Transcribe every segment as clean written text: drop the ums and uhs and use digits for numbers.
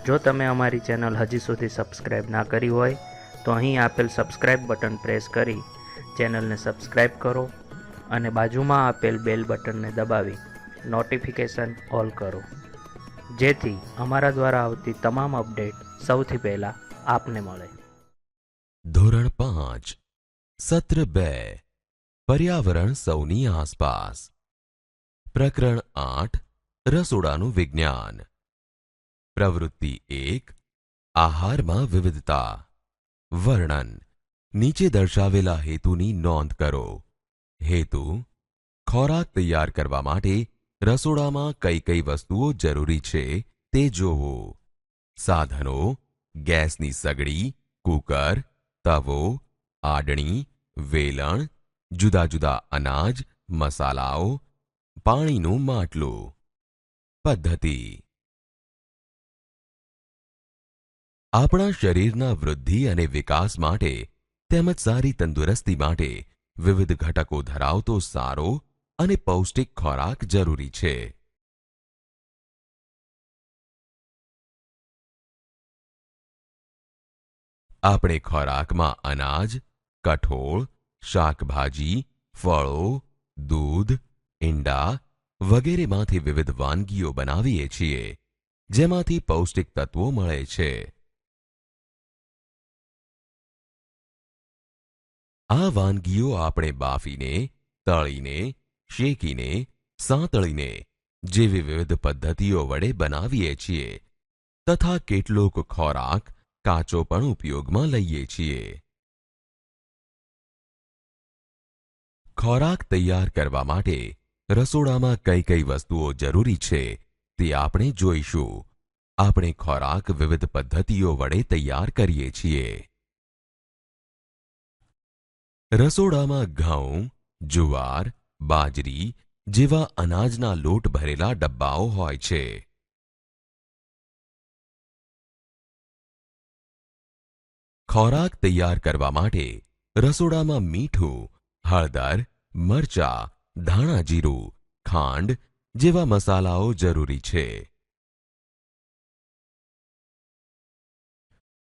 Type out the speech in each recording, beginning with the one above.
જો તમે અમારી ચેનલ હજી સુધી સબસ્ક્રાઇબ ના કરી હોય તો અહીં આપેલ સબસ્ક્રાઇબ બટન પ્રેસ કરી ચેનલને સબસ્ક્રાઇબ કરો અને બાજુમાં આપેલ બેલ બટનને દબાવી નોટિફિકેશન ઓલ કરો, જેથી અમારા દ્વારા આવતી તમામ અપડેટ સૌથી પહેલાં આપને મળે. ધોરણ 5 સત્ર 2 પર્યાવરણ સૌની આસપાસ. પ્રકરણ 8 રસોડાનું વિજ્ઞાન. પ્રવૃત્તિ 1 આહારમાં વિવિધતા. વર્ણન. નીચે દર્શાવેલા હેતુની નોંધ કરો. હેતુ: ખોરાક તૈયાર કરવા માટે રસોડામાં કઈ કઈ વસ્તુઓ જરૂરી છે તે જોવું. સાધનો: ગેસની સગડી, કુકર, તવો, આડણી, વેલણ, જુદા જુદા અનાજ, મસાલાઓ, પાણીનું માટલું. પદ્ધતિ: આપણા શરીરના વૃદ્ધિ અને વિકાસ માટે તેમજ સારી તંદુરસ્તી માટે વિવિધ ઘટકો ધરાવતો સારો અને પૌષ્ટિક ખોરાક જરૂરી છે. આપણે ખોરાકમાં અનાજ, કઠોળ, શાકભાજી, ફળો, દૂધ, ઈંડા વગેરેમાંથી વિવિધ વાનગીઓ બનાવીએ છીએ, જેમાંથી પૌષ્ટિક તત્વો મળે છે. આ વાનગીઓ આપણે બાફીને, તળીને, શેકીને, સાંતળીને જેવી વિવિધ પદ્ધતિઓ વડે બનાવીએ છીએ તથા કેટલોક ખોરાક કાચો પણ ઉપયોગમાં લઈએ છીએ. ખોરાક તૈયાર કરવા માટે રસોડામાં કઈ કઈ વસ્તુઓ જરૂરી છે તે આપણે જોઈશું. આપણે ખોરાક વિવિધ પદ્ધતિઓ વડે તૈયાર કરીએ છીએ. રસોડામાં ઘઉં, જુવાર, બાજરી જેવા અનાજના લોટ ભરેલા ડબ્બાઓ હોય છે. ખોરાક તૈયાર કરવા માટે રસોડામાં મીઠું, હળદર, મરચાં, ધાણા જીરું, ખાંડ જેવા મસાલાઓ જરૂરી છે.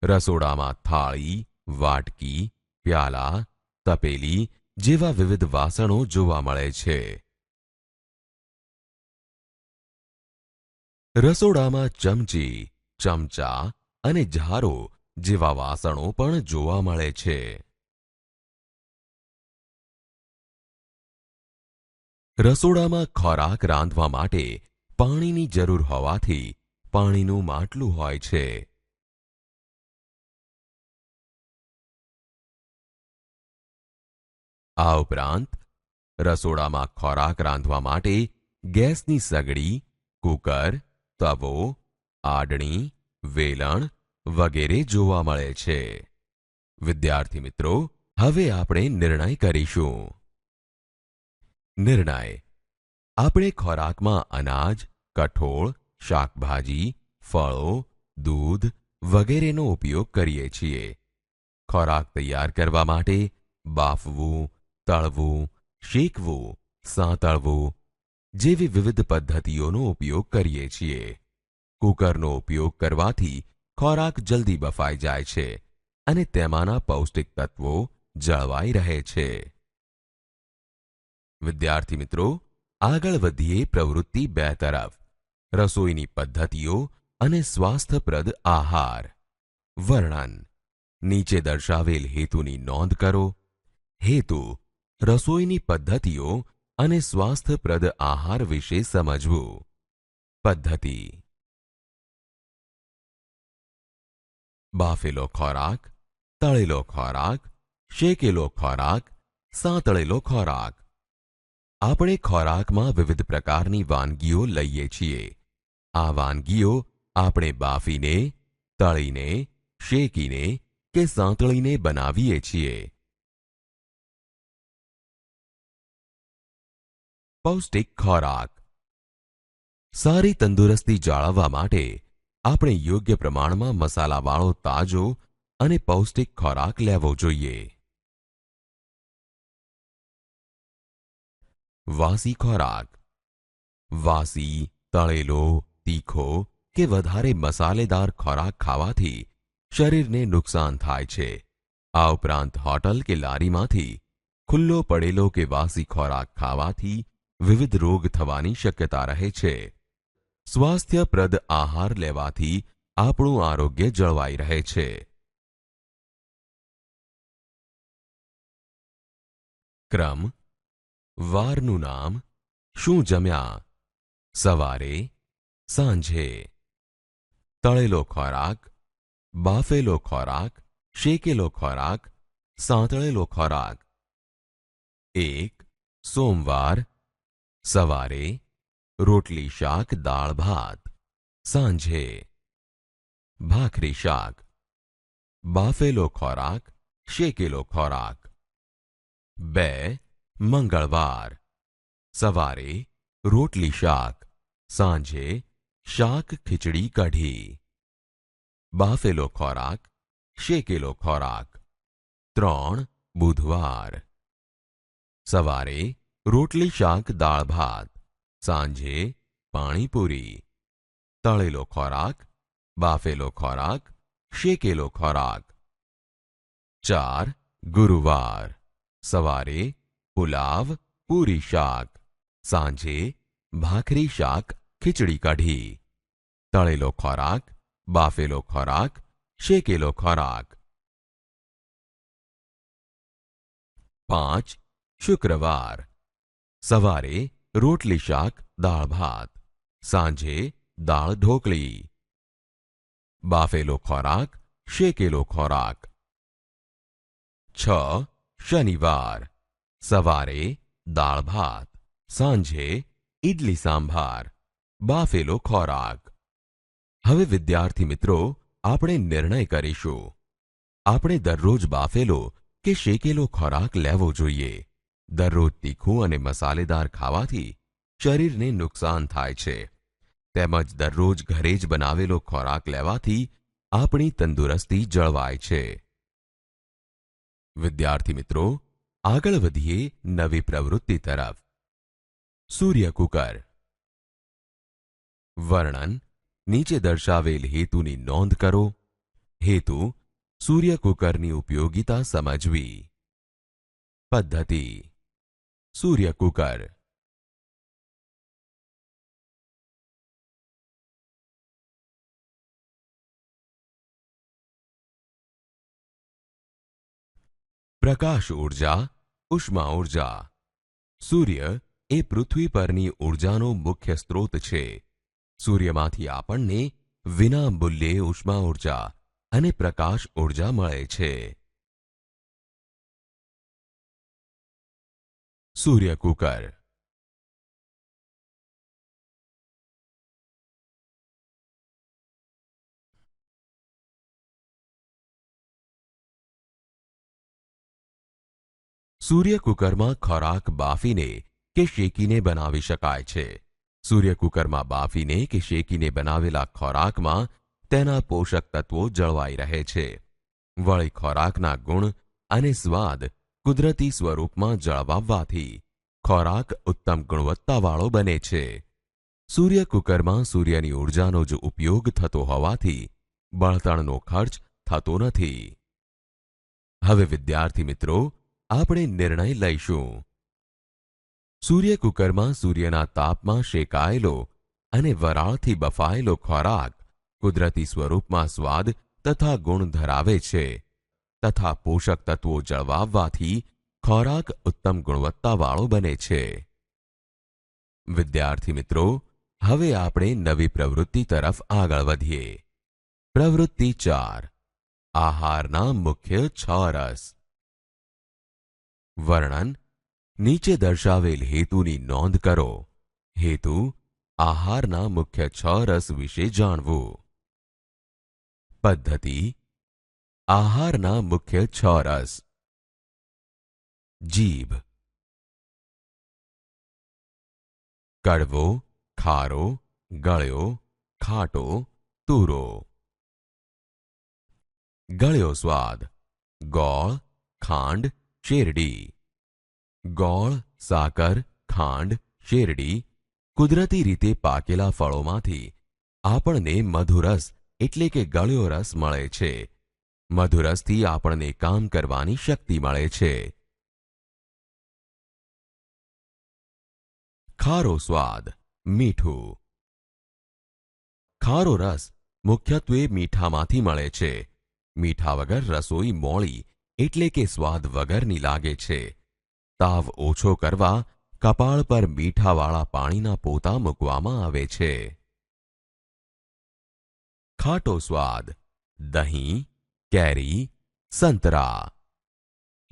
રસોડામાં થાળી, વાટકી, પ્યાલા, તપેલી જેવા વિવિધ વાસણો જોવા મળે છે. રસોડામાં ચમચી, ચમચા અને ઝારો જેવા વાસણો પણ જોવા મળે છે. રસોડામાં ખોરાક રાંધવા માટે પાણીની જરૂર હોવાથી પાણીનું માટલું હોય છે. આ ઉપરાંત રસોડામાં ખોરાક રાંધવા માટે ગેસની સગડી, કુકર, તવો, આડણી, વેલણ વગેરે જોવા મળે છે. વિદ્યાર્થી મિત્રો, હવે આપણે નિર્ણય કરીશું. નિર્ણય: આપણે ખોરાકમાં અનાજ, કઠોળ, શાકભાજી, ફળો, દૂધ વગેરેનો ઉપયોગ કરીએ છીએ. ખોરાક તૈયાર કરવા માટે બાફવું, તળવું, શેકવું, સાંતળવું જેવી વિવિધ પદ્ધતિઓનો ઉપયોગ કરીએ છીએ. કુકરનો ઉપયોગ કરવાથી ખોરાક જલ્દી બફાઈ જાય છે અને તેમાંના પૌષ્ટિક તત્વો જળવાઈ રહે છે. વિદ્યાર્થી મિત્રો, આગળ વધીએ પ્રવૃત્તિ 2 તરફ. રસોઈની પદ્ધતિઓ અને સ્વાસ્થ્યપ્રદ આહાર. વર્ણન. નીચે દર્શાવેલ હેતુની નોંધ કરો. હેતુ: રસોઈની પદ્ધતિઓ અને સ્વાસ્થ્યપ્રદ આહાર વિશે સમજવું. પદ્ધતિ: બાફેલો ખોરાક, તળેલો ખોરાક, શેકેલો ખોરાક, સાંતળેલો ખોરાક. આપણે ખોરાકમાં વિવિધ પ્રકારની વાનગીઓ લઈએ છીએ. આ વાનગીઓ આપણે બાફીને, તળીને, શેકીને કે સાંતળીને બનાવીએ છીએ. પૌષ્ટિક ખોરાક. સારી તંદુરસ્તી જાળવવા માટે આપણે યોગ્ય પ્રમાણમાં મસાલાવાળો તાજો અને પૌષ્ટિક ખોરાક લેવો જોઈએ. વાસી ખોરાક. વાસી, તળેલો, તીખો કે વધારે મસાલેદાર ખોરાક ખાવાથી શરીરને નુકસાન થાય છે. આ ઉપરાંત હોટલ કે લારીમાંથી ખુલ્લો પડેલો કે વાસી ખોરાક ખાવાથી વિવિધ રોગ થવાની શક્યતા રહે છે. સ્વાસ્થ્યપ્રદ આહાર લેવાથી આપણું આરોગ્ય જળવાઈ રહે છે. ક્રમ: વારનું નામ, શું જમ્યા, સવારે, સાંજે. તળેલો ખોરાક, બાફેલો ખોરાક, શેકેલો ખોરાક, સાંતળેલો ખોરાક. 1. સોમવાર, સવારે રોટલી શાક દાળ ભાત, સાંજે ભાખરી શાક. બાફેલો ખોરાક, શેકેલો ખોરાક. 2. મંગળવાર, સવારે રોટલી શાક, સાંજે શાક ખીચડી કઢી. બાફેલો ખોરાક, શેકેલો ખોરાક. 3. બુધવાર, સવારે રોટલી શાક દાળ ભાત, સાંજે પાણીપુરી. તળેલો ખોરાક, બાફેલો ખોરાક, શેકેલો ખોરાક. 4. ગુરુવાર, સવારે પુલાવ પૂરી શાક, સાંજે ભાખરી શાક ખીચડી કઢી. તળેલો ખોરાક, બાફેલો ખોરાક, શેકેલો ખોરાક. 5. શુક્રવાર, સવારે રોટલી શાક દાળ ભાત, સાંજે દાળ ઢોકળી. બાફેલો ખોરાક, શેકેલો ખોરાક. 6. શનિવાર, સવારે દાળ ભાત, સાંજે ઇડલી સાંભાર, બાફેલો ખોરાક. હવે વિદ્યાર્થી મિત્રો, આપણે નિર્ણય કરીશું. આપણે દરરોજ બાફેલો કે શેકેલો ખોરાક લેવો જોઈએ. દરરોજ તીખું અને મસાલેદાર ખાવાથી શરીરને નુકસાન થાય છે. તેમજ દરરોજ ઘરે જ બનાવેલો ખોરાક લેવાથી આપણી તંદુરસ્તી જળવાય છે. વિદ્યાર્થી મિત્રો, આગળ વધીએ નવી પ્રવૃત્તિ તરફ. સૂર્યકુકર. વર્ણન: નીચે દર્શાવેલ હેતુની નોંધ કરો. હેતુ: સૂર્યકુકરની ઉપયોગિતા સમજવી. પદ્ધતિ: સૂર્યકુકર. પ્રકાશ ઊર્જા, ઉષ્મા ઊર્જા. સૂર્ય એ પૃથ્વી પરની ઊર્જાનો મુખ્ય સ્ત્રોત છે. સૂર્યમાંથી આપણને વિના મૂલ્યે ઉષ્મા ઊર્જા અને પ્રકાશ ઊર્જા મળે છે. સૂર્યકુકર. સૂર્યકુકરમાં ખોરાક બાફીને કે શેકીને બનાવી શકાય છે. સૂર્યકુકરમાં બાફીને કે શેકીને બનાવેલા ખોરાકમાં તેના પોષક તત્વો જળવાઈ રહે છે. વળી ખોરાકના ગુણ અને સ્વાદ કુદરતી સ્વરૂપમાં જળવાવવાથી ખોરાક ઉત્તમ ગુણવત્તાવાળો બને છે. સૂર્યકુકરમાં સૂર્યની ઊર્જાનો જ ઉપયોગ થતો હોવાથી બળતણનો ખર્ચ થતો નથી. હવે વિદ્યાર્થી મિત્રો, આપણે નિર્ણય લઈશું. સૂર્યકુકરમાં સૂર્યના તાપમાં શેકાયેલો અને વરાળથી બફાયેલો ખોરાક કુદરતી સ્વરૂપમાં સ્વાદ તથા ગુણ ધરાવે છે તથા પોષક તત્વો જળવાવવાથી ખોરાક ઉત્તમ ગુણવત્તાવાળો બને છે. વિદ્યાર્થી મિત્રો, હવે આપણે નવી પ્રવૃત્તિ તરફ આગળ વધીએ. પ્રવૃત્તિ 4. આહારના મુખ્ય 6 રસ. વર્ણન: નીચે દર્શાવેલ હેતુની નોંધ કરો. હેતુ: આહારના મુખ્ય 6 રસ વિશે જાણવું. પદ્ધતિ: આહારના મુખ્ય 6 રસ. જીભ. કડવો, ખારો, ગળ્યો, ખાટો, તુરો. ગળ્યો સ્વાદ: ગોળ, ખાંડ, શેરડી. ગોળ, સાકર, ખાંડ, શેરડી કુદરતી રીતે પાકેલા ફળોમાંથી આપણને મધુરસ એટલે કે ગળ્યો રસ મળે છે. મધુરસથી આપણને કામ કરવાની શક્તિ મળે છે. ખારો સ્વાદ, મીઠું. ખારો રસ મુખ્યત્વે મીઠામાંથી મળે છે. મીઠા વગર રસોઈ મોળી એટલે કે સ્વાદ વગરની લાગે છે. તાવ ઓછો કરવા કપાળ પર મીઠાવાળા પાણીના પોતા મૂકવામાં આવે છે. ખાટો સ્વાદ, દહીં, કેરી, સંતરા.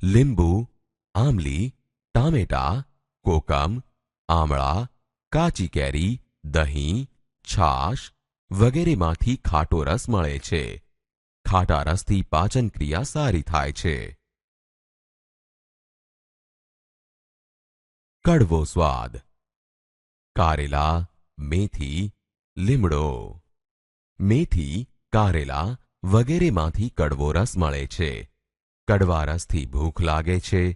લીંબુ, આમલી, ટામેટા, કોકમ, આમળા, કાચી કેરી, દહીં, છાશ વગેરેમાંથી ખાટો રસ મળે છે. ખાટા રસથી પાચન ક્રિયા સારી થાય છે. કડવો સ્વાદ, કારેલા, મેથી, લીમડો. મેથી, કારેલા વગેરેમાંથી કડવો રસ મળે છે. કડવા રસથી ભૂખ લાગે છે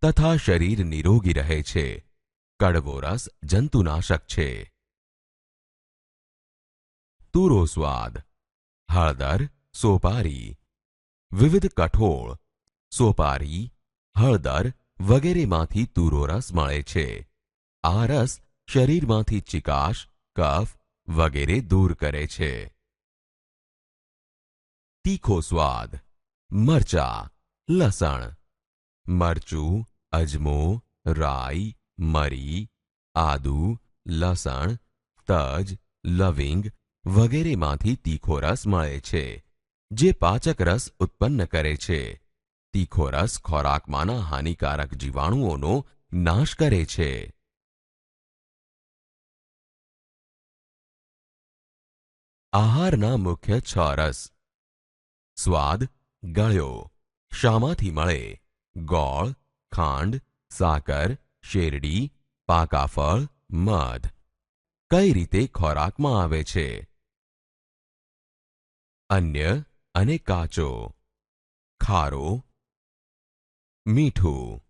તથા શરીર નિરોગી રહે છે. કડવો રસ જંતુનાશક છે. તુરો સ્વાદ, હળદર, સોપારી. વિવિધ કઠોળ, સોપારી, હળદર વગેરેમાંથી તુરો રસ મળે છે. આ રસ શરીરમાંથી ચિકાશ, કફ વગેરે દૂર કરે છે. તીખો સ્વાદ, મરચા, લસણ. મરચું, અજમો, રાઈ, મરી, આદુ, લસણ, તજ, લવિંગ વગેરેમાંથી તીખો રસ મળે છે, જે પાચક રસ ઉત્પન્ન કરે છે. તીખો રસ ખોરાકમાંના હાનિકારક જીવાણુઓનો નાશ કરે છે. આહારના મુખ્ય 6 રસ. સ્વાદ, ગળ્યો. શામાંથી મળે? ગોળ, ખાંડ, સાકર, શેરડી, પાકા ફળ, મધ. કઈ રીતે ખોરાકમાં આવે છે? અન્ય અને કાચો. ખારો, મીઠું.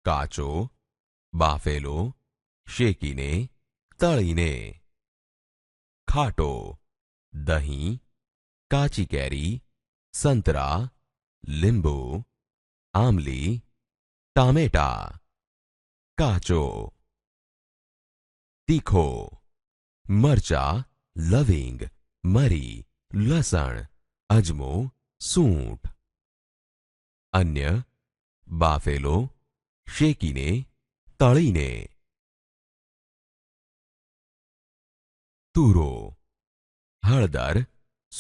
કાચો, બાફેલો, શેકીને, તળીને. ખાટો, દહીં, કાચી કેરી, સંતરા, લીંબુ, આમલી, ટામેટા. કાચો. તીખો, મરચા, લવિંગ, મરી, લસણ, અજમો, સૂંઠ. અન્ય, બાફેલો, શેકીને, તળીને. તુરો, હળદર,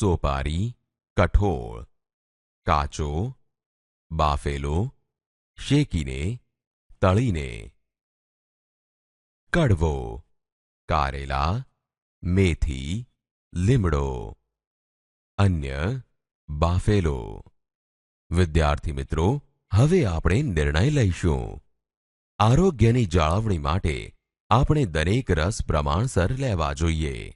સોપારી, કઠોળ. કાચો, બાફેલો, શેકીને, તળીને. કડવો, કારેલા, મેથી, લીમડો. અન્ય, બાફેલો. વિદ્યાર્થી મિત્રો, હવે આપણે નિર્ણય લઈશું. આરોગ્યની જાળવણી માટે આપણે દરેક રસ પ્રમાણસર લેવા જોઈએ.